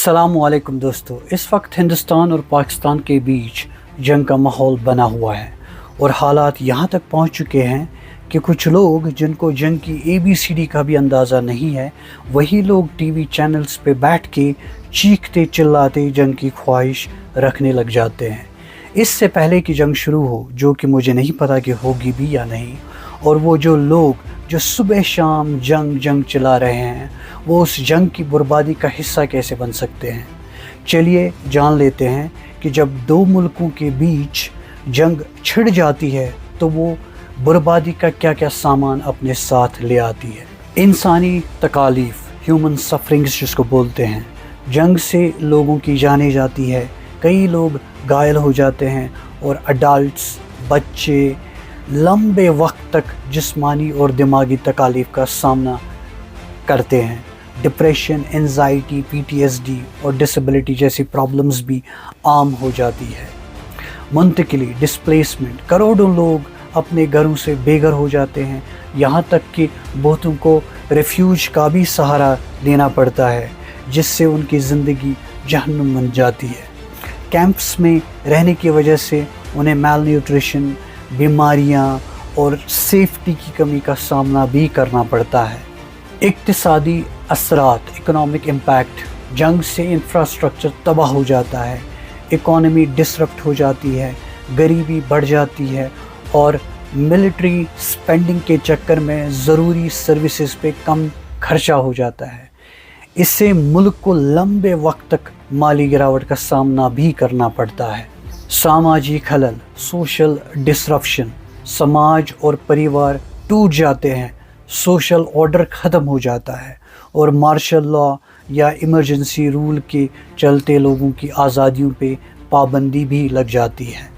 अस्सलामुअलैकुम दोस्तों, इस वक्त हिंदुस्तान और पाकिस्तान के बीच जंग का माहौल बना हुआ है और हालात यहाँ तक पहुँच चुके हैं कि कुछ लोग जिनको जंग की ABCD का भी अंदाज़ा नहीं है, वही लोग टीवी चैनल्स पे बैठ के चीखते चिल्लाते जंग की ख्वाहिश रखने लग जाते हैं। इससे पहले कि जंग शुरू हो, जो कि मुझे नहीं पता कि होगी भी या नहीं, और वो जो लोग जो सुबह शाम जंग चला रहे हैं, वो उस जंग की बर्बादी का हिस्सा कैसे बन सकते हैं। चलिए जान लेते हैं कि जब दो मुल्कों के बीच जंग छिड़ जाती है तो वो बर्बादी का क्या क्या सामान अपने साथ ले आती है। इंसानी तकालीफ, ह्यूमन सफरिंग्स जिसको बोलते हैं, जंग से लोगों की जाने जाती है, कई लोग घायल हो जाते हैं और अडल्ट्स, बच्चे लंबे वक्त तक जिस्मानी और दिमागी तकालीफ का सामना करते हैं। डिप्रेशन, एंजाइटी, PTSD और डिसेबिलिटी जैसी प्रॉब्लम्स भी आम हो जाती है। मुंतकिली, डिस्प्लेसमेंट, करोड़ों लोग अपने घरों से बेघर हो जाते हैं, यहाँ तक कि बहुतों को रेफ्यूज का भी सहारा लेना पड़ता है, जिससे उनकी ज़िंदगी जहन्नुम बन जाती है। कैंप्स में रहने की वजह से उन्हें माल न्यूट्रिशन, बीमारियां और सेफ्टी की कमी का सामना भी करना पड़ता है। इक्तिसादी असरात, इकोनॉमिक इम्पैक्ट, जंग से इंफ्रास्ट्रक्चर तबाह हो जाता है, इकोनॉमी डिसरप्ट हो जाती है, गरीबी बढ़ जाती है और मिलिट्री स्पेंडिंग के चक्कर में ज़रूरी सर्विसेज पे कम खर्चा हो जाता है। इससे मुल्क को लंबे वक्त तक माली गिरावट का सामना भी करना पड़ता है। सामाजिक खलल, सोशल डिसरप्शन, समाज और परिवार टूट जाते हैं, सोशल ऑर्डर ख़त्म हो जाता है और मार्शल लॉ या इमरजेंसी रूल के चलते लोगों की आज़ादियों पे पाबंदी भी लग जाती है।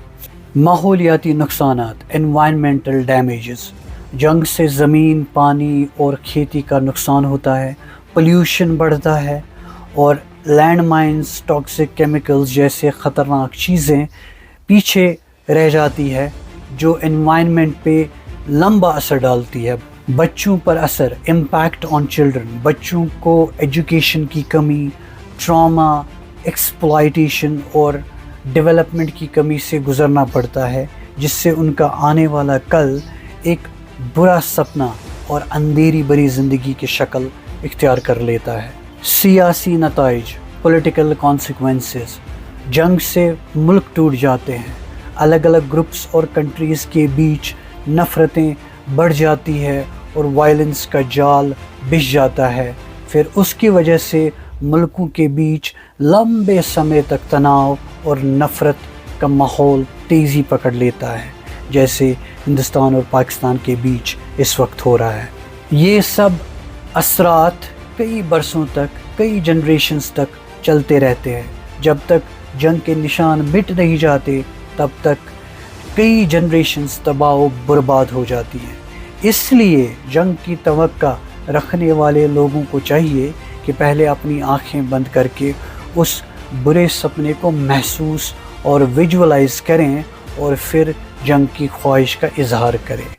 माहौलियाती नुकसानात, एनवायरमेंटल डैमेजेस, जंग से ज़मीन, पानी और खेती का नुकसान होता है, पोल्यूशन बढ़ता है और लैंड माइंस, टॉक्सिक केमिकल्स जैसे ख़तरनाक चीज़ें पीछे रह जाती है, जो एनवायरनमेंट पे लंबा असर डालती है। बच्चों पर असर, इम्पैक्ट ऑन चिल्ड्रन, बच्चों को एजुकेशन की कमी, ट्रॉमा, एक्सप्लॉयटेशन और डेवलपमेंट की कमी से गुज़रना पड़ता है, जिससे उनका आने वाला कल एक बुरा सपना और अंधेरी भरी ज़िंदगी की शक्ल इख्तियार कर लेता है। सियासी नताइज, पॉलिटिकल कॉन्सिक्वेंसेस, जंग से मुल्क टूट जाते हैं, अलग अलग ग्रुप्स और कंट्रीज़ के बीच नफ़रतें बढ़ जाती है और वायलेंस का जाल बिछ जाता है। फिर उसकी वजह से मुल्कों के बीच लंबे समय तक तनाव और नफ़रत का माहौल तेज़ी पकड़ लेता है, जैसे हिंदुस्तान और पाकिस्तान के बीच इस वक्त हो रहा है। ये सब असरात कई बरसों तक, कई जनरेशन्स तक चलते रहते हैं। जब तक जंग के निशान मिट नहीं जाते, तब तक कई जनरेशन्स तबाह बर्बाद हो जाती हैं। इसलिए जंग की तवक्का रखने वाले लोगों को चाहिए कि पहले अपनी आंखें बंद करके उस बुरे सपने को महसूस और विजुअलाइज़ करें और फिर जंग की ख्वाहिश का इजहार करें।